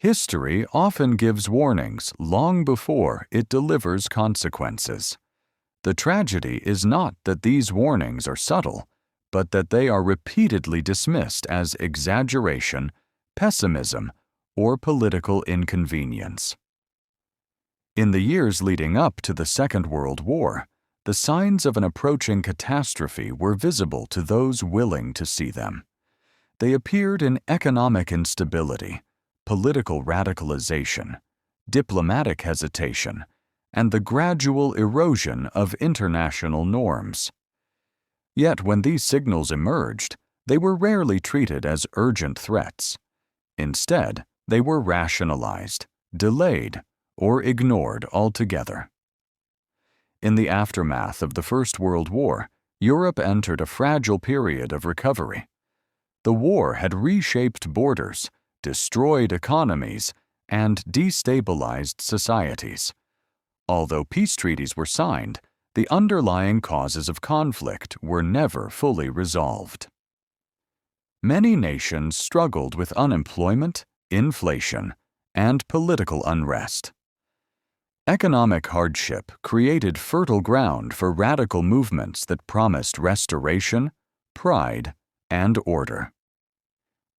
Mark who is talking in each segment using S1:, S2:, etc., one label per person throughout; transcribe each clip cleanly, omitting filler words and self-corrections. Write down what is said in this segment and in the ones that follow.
S1: History often gives warnings long before it delivers consequences. The tragedy is not that these warnings are subtle, but that they are repeatedly dismissed as exaggeration, pessimism, or political inconvenience. In the years leading up to the Second World War, the signs of an approaching catastrophe were visible to those willing to see them. They appeared in economic instability, political radicalization, diplomatic hesitation, and the gradual erosion of international norms. Yet when these signals emerged, they were rarely treated as urgent threats. Instead, they were rationalized, delayed, or ignored altogether. In the aftermath of the First World War, Europe entered a fragile period of recovery. The war had reshaped borders, destroyed economies, and destabilized societies. Although peace treaties were signed, the underlying causes of conflict were never fully resolved. Many nations struggled with unemployment, inflation, and political unrest. Economic hardship created fertile ground for radical movements that promised restoration, pride, and order.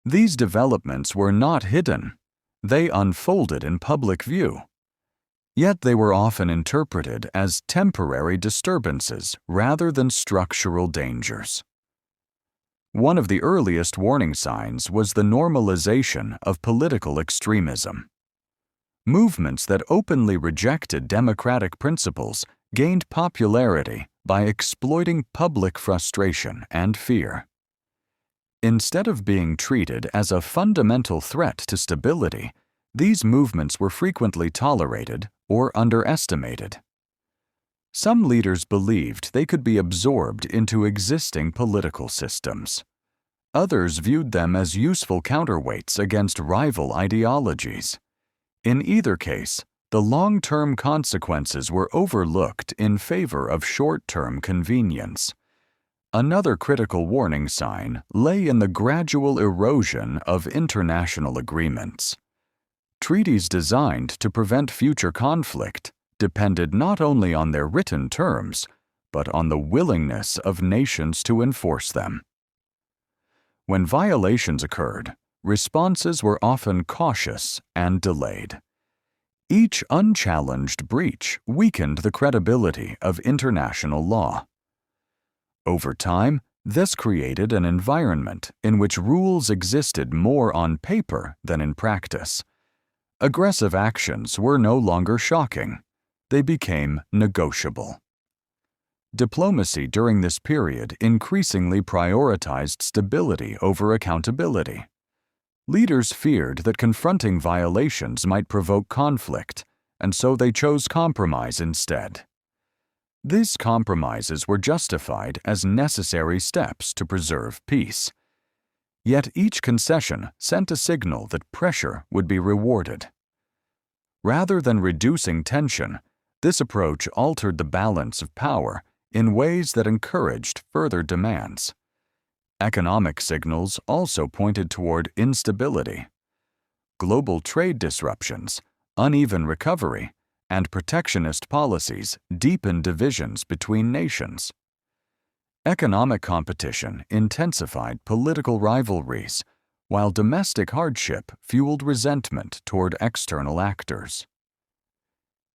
S1: These developments were not hidden. They unfolded in public view. Yet they were often interpreted as temporary disturbances rather than structural dangers. One of the earliest warning signs was the normalization of political extremism. Movements that openly rejected democratic principles gained popularity by exploiting public frustration and fear. Instead of being treated as a fundamental threat to stability, these movements were frequently tolerated or underestimated. Some leaders believed they could be absorbed into existing political systems. Others viewed them as useful counterweights against rival ideologies. In either case, the long-term consequences were overlooked in favor of short-term convenience. Another critical warning sign lay in the gradual erosion of international agreements. Treaties designed to prevent future conflict depended not only on their written terms, but on the willingness of nations to enforce them. When violations occurred, responses were often cautious and delayed. Each unchallenged breach weakened the credibility of international law. Over time, this created an environment in which rules existed more on paper than in practice. Aggressive actions were no longer shocking. They became negotiable. Diplomacy during this period increasingly prioritized stability over accountability. Leaders feared that confronting violations might provoke conflict, and so they chose compromise instead. These compromises were justified as necessary steps to preserve peace. Yet each concession sent a signal that pressure would be rewarded. Rather than reducing tension, this approach altered the balance of power in ways that encouraged further demands. Economic signals also pointed toward instability. Global trade disruptions, uneven recovery, and protectionist policies deepened divisions between nations. Economic competition intensified political rivalries, while domestic hardship fueled resentment toward external actors.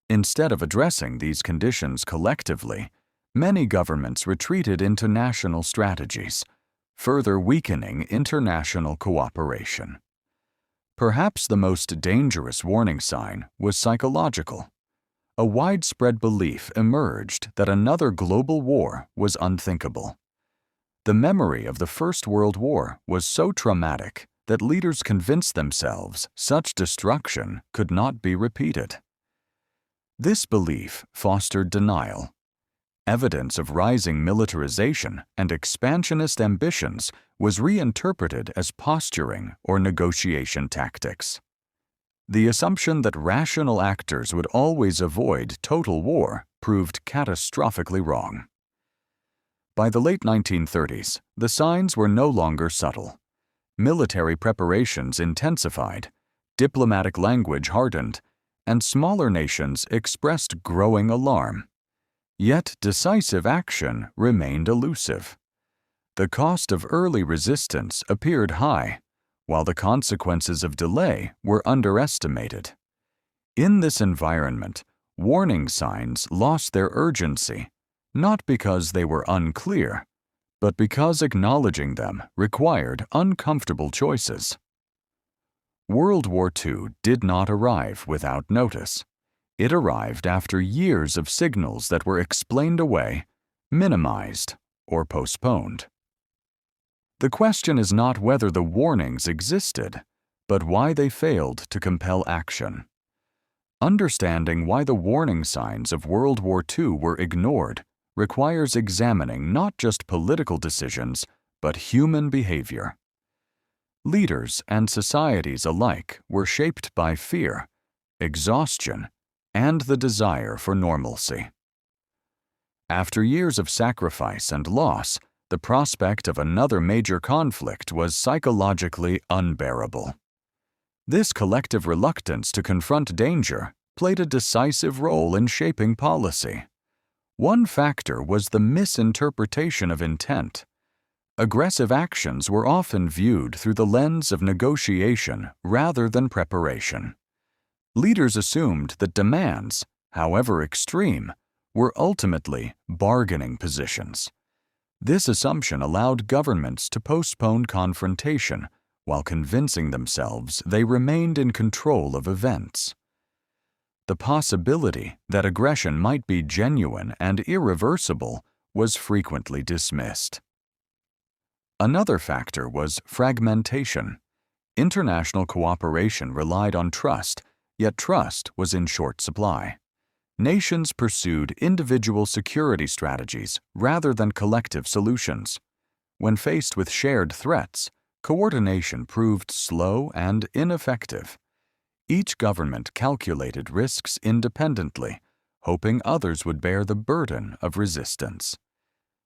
S1: Instead of addressing these conditions collectively, many governments retreated into national strategies, further weakening international cooperation. Perhaps the most dangerous warning sign was psychological. A widespread belief emerged that another global war was unthinkable. The memory of the First World War was so traumatic that leaders convinced themselves such destruction could not be repeated. This belief fostered denial. Evidence of rising militarization and expansionist ambitions was reinterpreted as posturing or negotiation tactics. The assumption that rational actors would always avoid total war proved catastrophically wrong. By the late 1930s, the signs were no longer subtle. Military preparations intensified, diplomatic language hardened, and smaller nations expressed growing alarm. Yet decisive action remained elusive. The cost of early resistance appeared high, while the consequences of delay were underestimated. In this environment, warning signs lost their urgency, not because they were unclear, but because acknowledging them required uncomfortable choices. World War II did not arrive without notice. It arrived after years of signals that were explained away, minimized, or postponed. The question is not whether the warnings existed, but why they failed to compel action. Understanding why the warning signs of World War II were ignored requires examining not just political decisions, but human behavior. Leaders and societies alike were shaped by fear, exhaustion, and the desire for normalcy. After years of sacrifice and loss, the prospect of another major conflict was psychologically unbearable. This collective reluctance to confront danger played a decisive role in shaping policy. One factor was the misinterpretation of intent. Aggressive actions were often viewed through the lens of negotiation rather than preparation. Leaders assumed that demands, however extreme, were ultimately bargaining positions. This assumption allowed governments to postpone confrontation while convincing themselves they remained in control of events. The possibility that aggression might be genuine and irreversible was frequently dismissed. Another factor was fragmentation. International cooperation relied on trust, yet trust was in short supply. Nations pursued individual security strategies rather than collective solutions. When faced with shared threats, coordination proved slow and ineffective. Each government calculated risks independently, hoping others would bear the burden of resistance.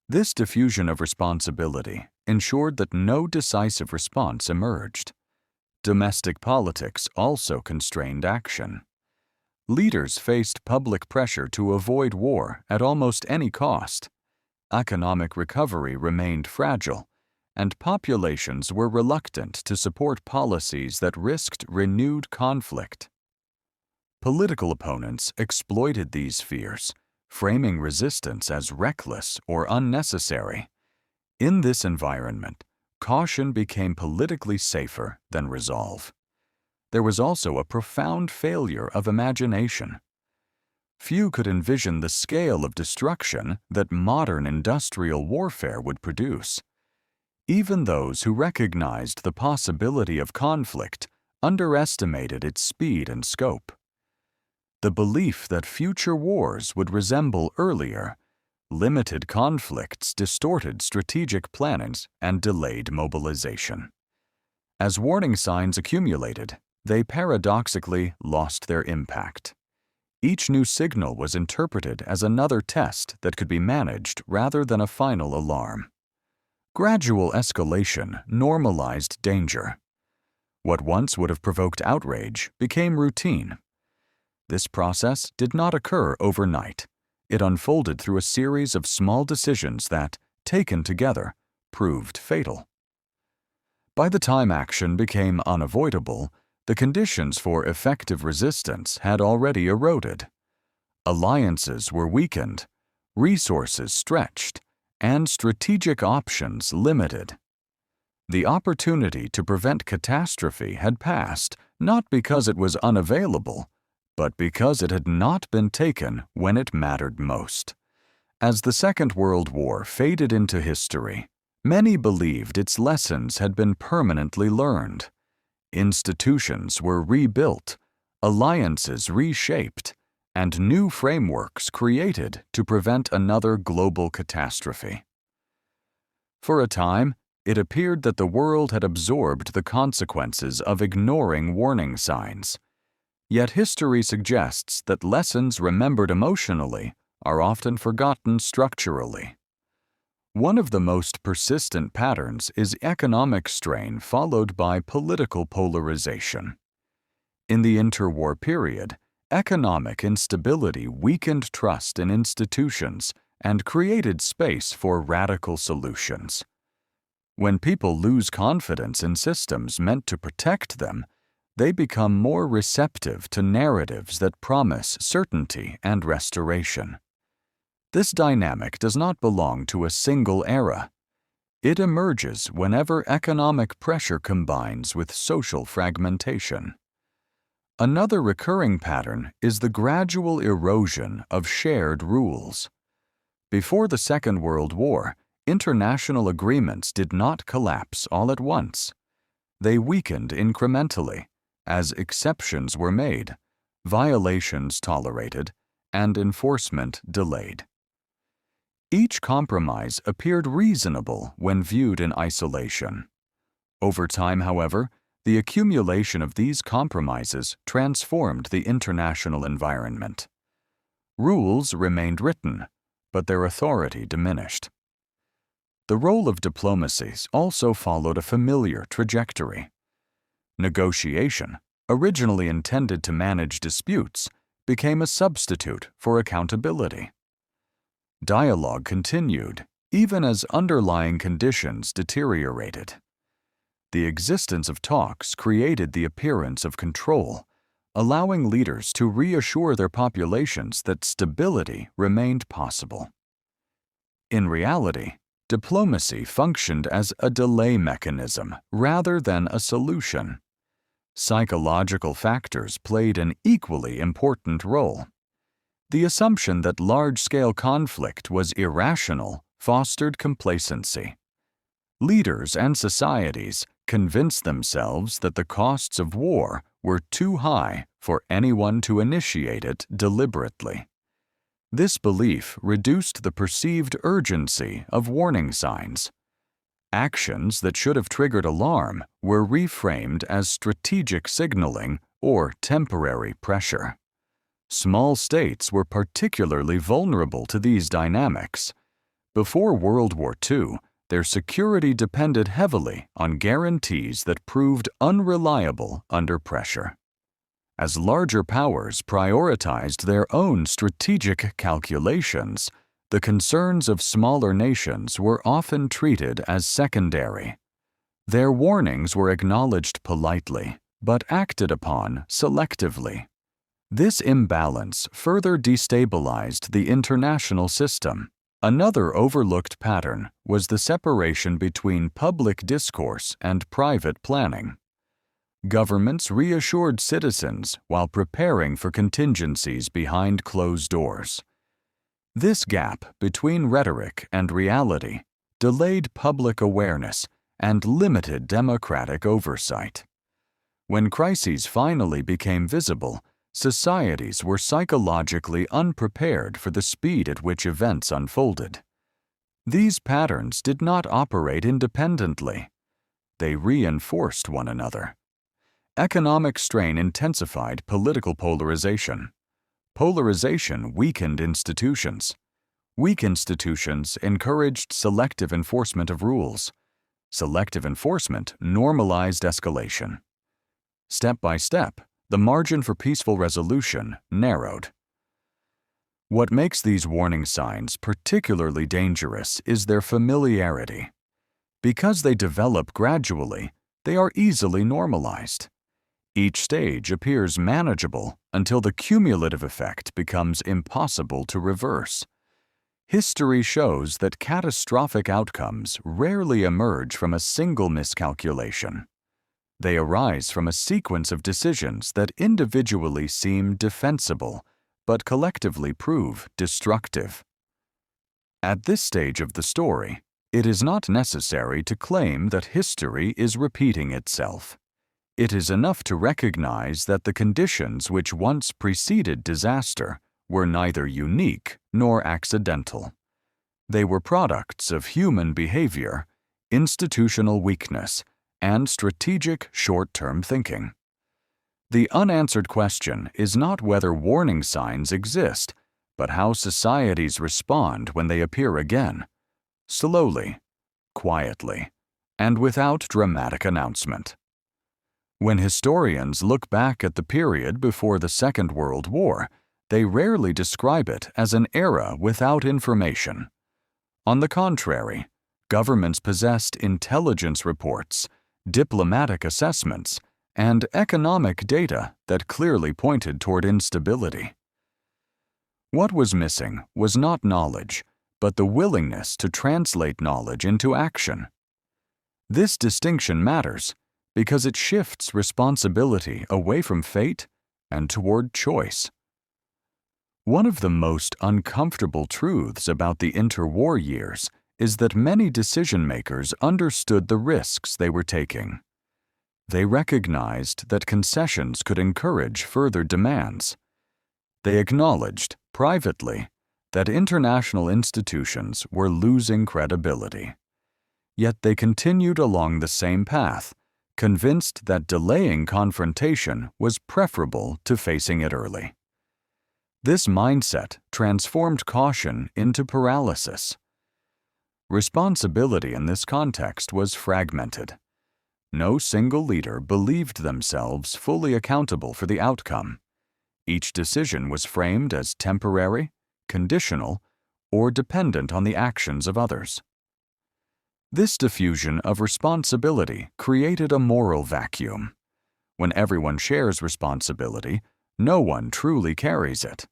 S1: This diffusion of responsibility ensured that no decisive response emerged. Domestic politics also constrained action. Leaders faced public pressure to avoid war at almost any cost. Economic recovery remained fragile, and populations were reluctant to support policies that risked renewed conflict. Political opponents exploited these fears, framing resistance as reckless or unnecessary. In this environment, caution became politically safer than resolve. There was also a profound failure of imagination. Few could envision the scale of destruction that modern industrial warfare would produce. Even those who recognized the possibility of conflict underestimated its speed and scope. The belief that future wars would resemble earlier limited conflicts, distorted strategic plannings, and delayed mobilization. As warning signs accumulated, they paradoxically lost their impact. Each new signal was interpreted as another test that could be managed rather than a final alarm. Gradual escalation normalized danger. What once would have provoked outrage became routine. This process did not occur overnight. It unfolded through a series of small decisions that, taken together, proved fatal. By the time action became unavoidable, the conditions for effective resistance had already eroded. Alliances were weakened, resources stretched, and strategic options limited. The opportunity to prevent catastrophe had passed not because it was unavailable, but because it had not been taken when it mattered most. As the Second World War faded into history, many believed its lessons had been permanently learned. Institutions were rebuilt, alliances reshaped, and new frameworks created to prevent another global catastrophe. For a time, it appeared that the world had absorbed the consequences of ignoring warning signs. Yet history suggests that lessons remembered emotionally are often forgotten structurally. One of the most persistent patterns is economic strain followed by political polarization. In the interwar period, economic instability weakened trust in institutions and created space for radical solutions. When people lose confidence in systems meant to protect them, they become more receptive to narratives that promise certainty and restoration. This dynamic does not belong to a single era. It emerges whenever economic pressure combines with social fragmentation. Another recurring pattern is the gradual erosion of shared rules. Before the Second World War, international agreements did not collapse all at once. They weakened incrementally, as exceptions were made, violations tolerated, and enforcement delayed. Each compromise appeared reasonable when viewed in isolation. Over time, however, the accumulation of these compromises transformed the international environment. Rules remained written, but their authority diminished. The role of diplomacies also followed a familiar trajectory. Negotiation, originally intended to manage disputes, became a substitute for accountability. Dialogue continued, even as underlying conditions deteriorated. The existence of talks created the appearance of control, allowing leaders to reassure their populations that stability remained possible. In reality, diplomacy functioned as a delay mechanism rather than a solution. Psychological factors played an equally important role. The assumption that large-scale conflict was irrational fostered complacency. Leaders and societies convinced themselves that the costs of war were too high for anyone to initiate it deliberately. This belief reduced the perceived urgency of warning signs. Actions that should have triggered alarm were reframed as strategic signaling or temporary pressure. Small states were particularly vulnerable to these dynamics. Before World War II, their security depended heavily on guarantees that proved unreliable under pressure. As larger powers prioritized their own strategic calculations, the concerns of smaller nations were often treated as secondary. Their warnings were acknowledged politely, but acted upon selectively. This imbalance further destabilized the international system. Another overlooked pattern was the separation between public discourse and private planning. Governments reassured citizens while preparing for contingencies behind closed doors. This gap between rhetoric and reality delayed public awareness and limited democratic oversight. When crises finally became visible, societies were psychologically unprepared for the speed at which events unfolded. These patterns did not operate independently. They reinforced one another. Economic strain intensified political polarization. Polarization weakened institutions. Weak institutions encouraged selective enforcement of rules. Selective enforcement normalized escalation. Step by step, the margin for peaceful resolution narrowed. What makes these warning signs particularly dangerous is their familiarity. Because they develop gradually, they are easily normalized. Each stage appears manageable until the cumulative effect becomes impossible to reverse. History shows that catastrophic outcomes rarely emerge from a single miscalculation. They arise from a sequence of decisions that individually seem defensible, but collectively prove destructive. At this stage of the story, it is not necessary to claim that history is repeating itself. It is enough to recognize that the conditions which once preceded disaster were neither unique nor accidental. They were products of human behavior, institutional weakness, and strategic short-term thinking. The unanswered question is not whether warning signs exist, but how societies respond when they appear again, slowly, quietly, and without dramatic announcement. When historians look back at the period before the Second World War, they rarely describe it as an era without information. On the contrary, governments possessed intelligence reports, diplomatic assessments, and economic data that clearly pointed toward instability. What was missing was not knowledge, but the willingness to translate knowledge into action. This distinction matters because it shifts responsibility away from fate and toward choice. One of the most uncomfortable truths about the interwar years is that many decision-makers understood the risks they were taking. They recognized that concessions could encourage further demands. They acknowledged, privately, that international institutions were losing credibility. Yet they continued along the same path, convinced that delaying confrontation was preferable to facing it early. This mindset transformed caution into paralysis. Responsibility in this context was fragmented. No single leader believed themselves fully accountable for the outcome. Each decision was framed as temporary, conditional, or dependent on the actions of others. This diffusion of responsibility created a moral vacuum. When everyone shares responsibility, no one truly carries it.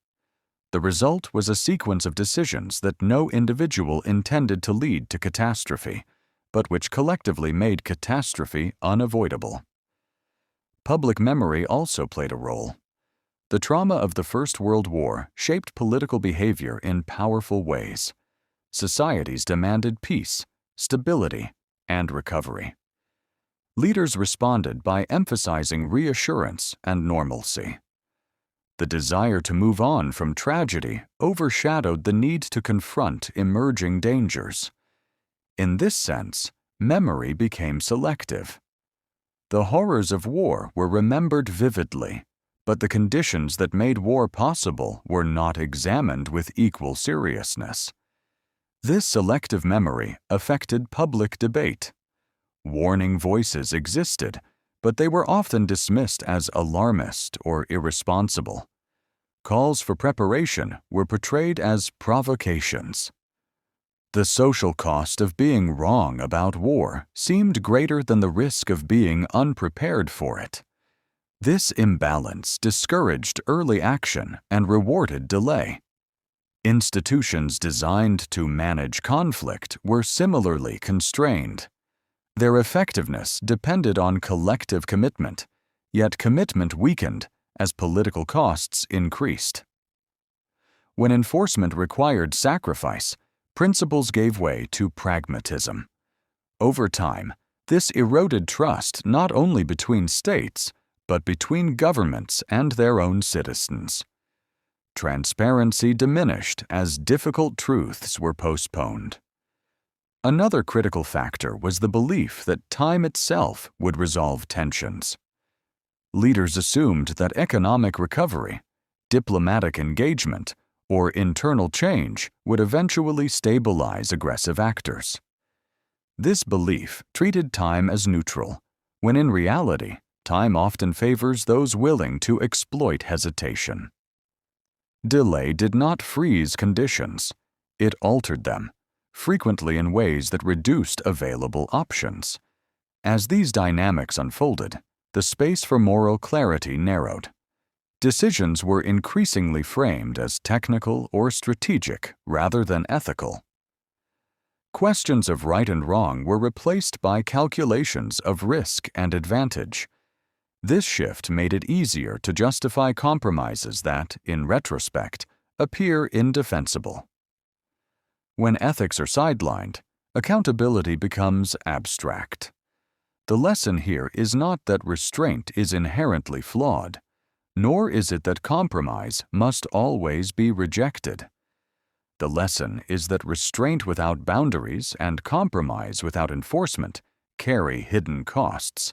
S1: The result was a sequence of decisions that no individual intended to lead to catastrophe, but which collectively made catastrophe unavoidable. Public memory also played a role. The trauma of the First World War shaped political behavior in powerful ways. Societies demanded peace, stability, and recovery. Leaders responded by emphasizing reassurance and normalcy. The desire to move on from tragedy overshadowed the need to confront emerging dangers. In this sense, memory became selective. The horrors of war were remembered vividly, but the conditions that made war possible were not examined with equal seriousness. This selective memory affected public debate. Warning voices existed, but they were often dismissed as alarmist or irresponsible. Calls for preparation were portrayed as provocations. The social cost of being wrong about war seemed greater than the risk of being unprepared for it. This imbalance discouraged early action and rewarded delay. Institutions designed to manage conflict were similarly constrained. Their effectiveness depended on collective commitment, yet commitment weakened as political costs increased. When enforcement required sacrifice, principles gave way to pragmatism. Over time, this eroded trust not only between states, but between governments and their own citizens. Transparency diminished as difficult truths were postponed. Another critical factor was the belief that time itself would resolve tensions. Leaders assumed that economic recovery, diplomatic engagement, or internal change would eventually stabilize aggressive actors. This belief treated time as neutral, when in reality, time often favors those willing to exploit hesitation. Delay did not freeze conditions. It altered them, frequently in ways that reduced available options. As these dynamics unfolded, the space for moral clarity narrowed. Decisions were increasingly framed as technical or strategic rather than ethical. Questions of right and wrong were replaced by calculations of risk and advantage. This shift made it easier to justify compromises that, in retrospect, appear indefensible. When ethics are sidelined, accountability becomes abstract. The lesson here is not that restraint is inherently flawed, nor is it that compromise must always be rejected. The lesson is that restraint without boundaries and compromise without enforcement carry hidden costs.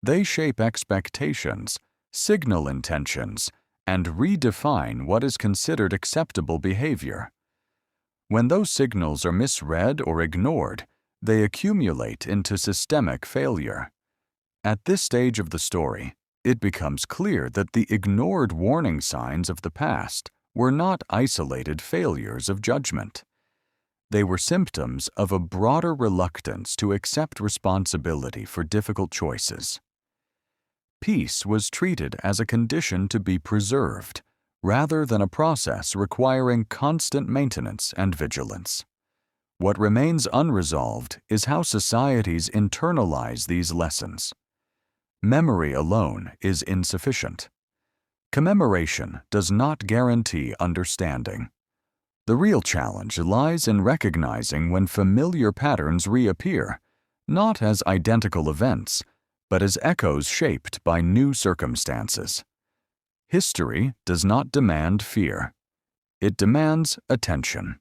S1: They shape expectations, signal intentions, and redefine what is considered acceptable behavior. When those signals are misread or ignored, they accumulate into systemic failure. At this stage of the story, it becomes clear that the ignored warning signs of the past were not isolated failures of judgment. They were symptoms of a broader reluctance to accept responsibility for difficult choices. Peace was treated as a condition to be preserved, rather than a process requiring constant maintenance and vigilance. What remains unresolved is how societies internalize these lessons. Memory alone is insufficient. Commemoration does not guarantee understanding. The real challenge lies in recognizing when familiar patterns reappear, not as identical events, but as echoes shaped by new circumstances. History does not demand fear. It demands attention.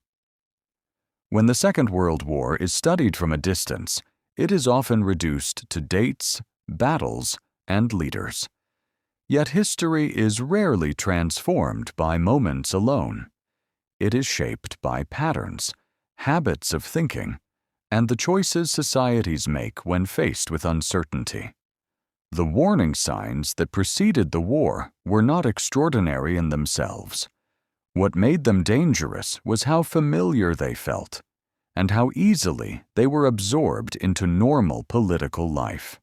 S1: When the Second World War is studied from a distance, it is often reduced to dates, battles, and leaders. Yet history is rarely transformed by moments alone. It is shaped by patterns, habits of thinking, and the choices societies make when faced with uncertainty. The warning signs that preceded the war were not extraordinary in themselves. What made them dangerous was how familiar they felt, and how easily they were absorbed into normal political life.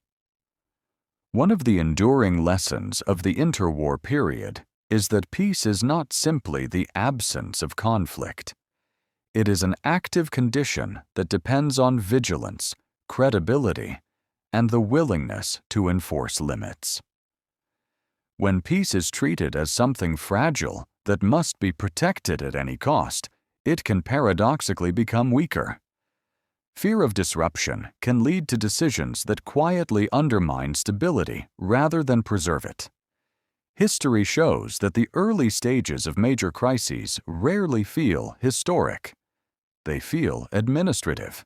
S1: One of the enduring lessons of the interwar period is that peace is not simply the absence of conflict. It is an active condition that depends on vigilance, credibility, and the willingness to enforce limits. When peace is treated as something fragile that must be protected at any cost, it can paradoxically become weaker. Fear of disruption can lead to decisions that quietly undermine stability rather than preserve it. History shows that the early stages of major crises rarely feel historic. They feel administrative.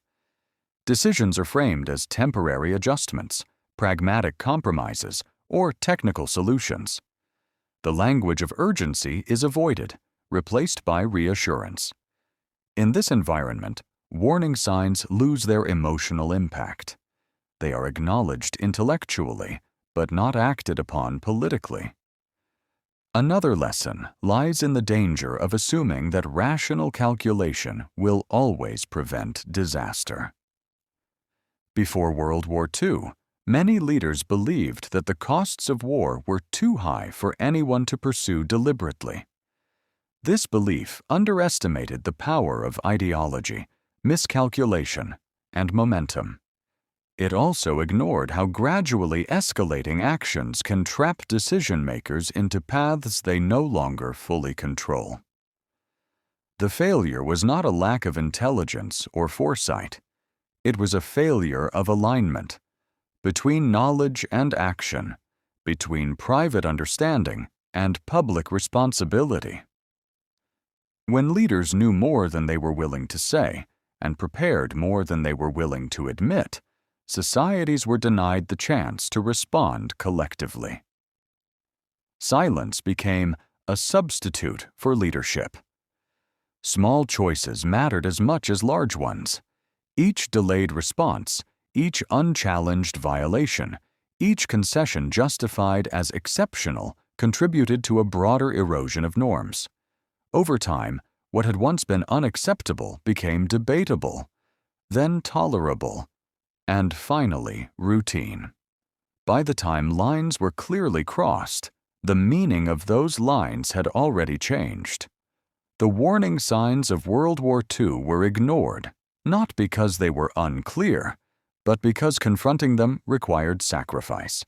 S1: Decisions are framed as temporary adjustments, pragmatic compromises, or technical solutions. The language of urgency is avoided, replaced by reassurance. In this environment, warning signs lose their emotional impact. They are acknowledged intellectually, but not acted upon politically. Another lesson lies in the danger of assuming that rational calculation will always prevent disaster. Before World War II, many leaders believed that the costs of war were too high for anyone to pursue deliberately. This belief underestimated the power of ideology, miscalculation, and momentum. It also ignored how gradually escalating actions can trap decision-makers into paths they no longer fully control. The failure was not a lack of intelligence or foresight. It was a failure of alignment between knowledge and action, between private understanding and public responsibility. When leaders knew more than they were willing to say, and prepared more than they were willing to admit, societies were denied the chance to respond collectively. Silence became a substitute for leadership. Small choices mattered as much as large ones. Each delayed response, each unchallenged violation, each concession justified as exceptional contributed to a broader erosion of norms. Over time, what had once been unacceptable became debatable, then tolerable, and finally routine. By the time lines were clearly crossed, the meaning of those lines had already changed. The warning signs of World War II were ignored, not because they were unclear, but because confronting them required sacrifice,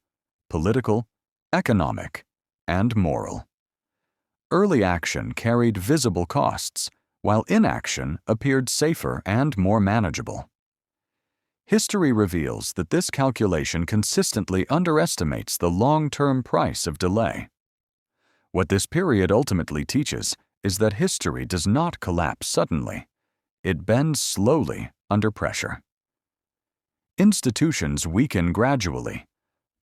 S1: political, economic, and moral. Early action carried visible costs, while inaction appeared safer and more manageable. History reveals that this calculation consistently underestimates the long-term price of delay. What this period ultimately teaches is that history does not collapse suddenly. It bends slowly under pressure. Institutions weaken gradually,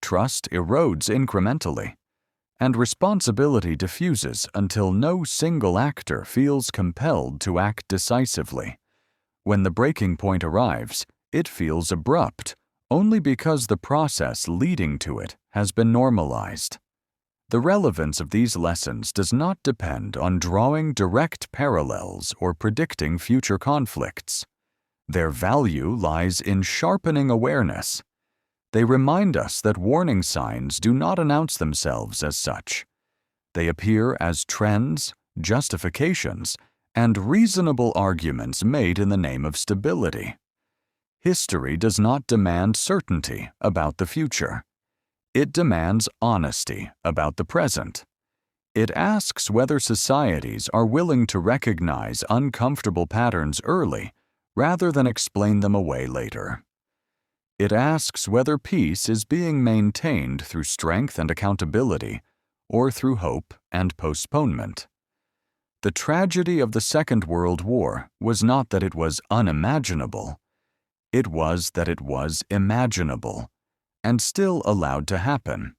S1: trust erodes incrementally, and responsibility diffuses until no single actor feels compelled to act decisively. When the breaking point arrives, it feels abrupt, only because the process leading to it has been normalized. The relevance of these lessons does not depend on drawing direct parallels or predicting future conflicts. Their value lies in sharpening awareness. They remind us that warning signs do not announce themselves as such. They appear as trends, justifications, and reasonable arguments made in the name of stability. History does not demand certainty about the future. It demands honesty about the present. It asks whether societies are willing to recognize uncomfortable patterns early rather than explain them away later. It asks whether peace is being maintained through strength and accountability or through hope and postponement. The tragedy of the Second World War was not that it was unimaginable. It was that it was imaginable and still allowed to happen.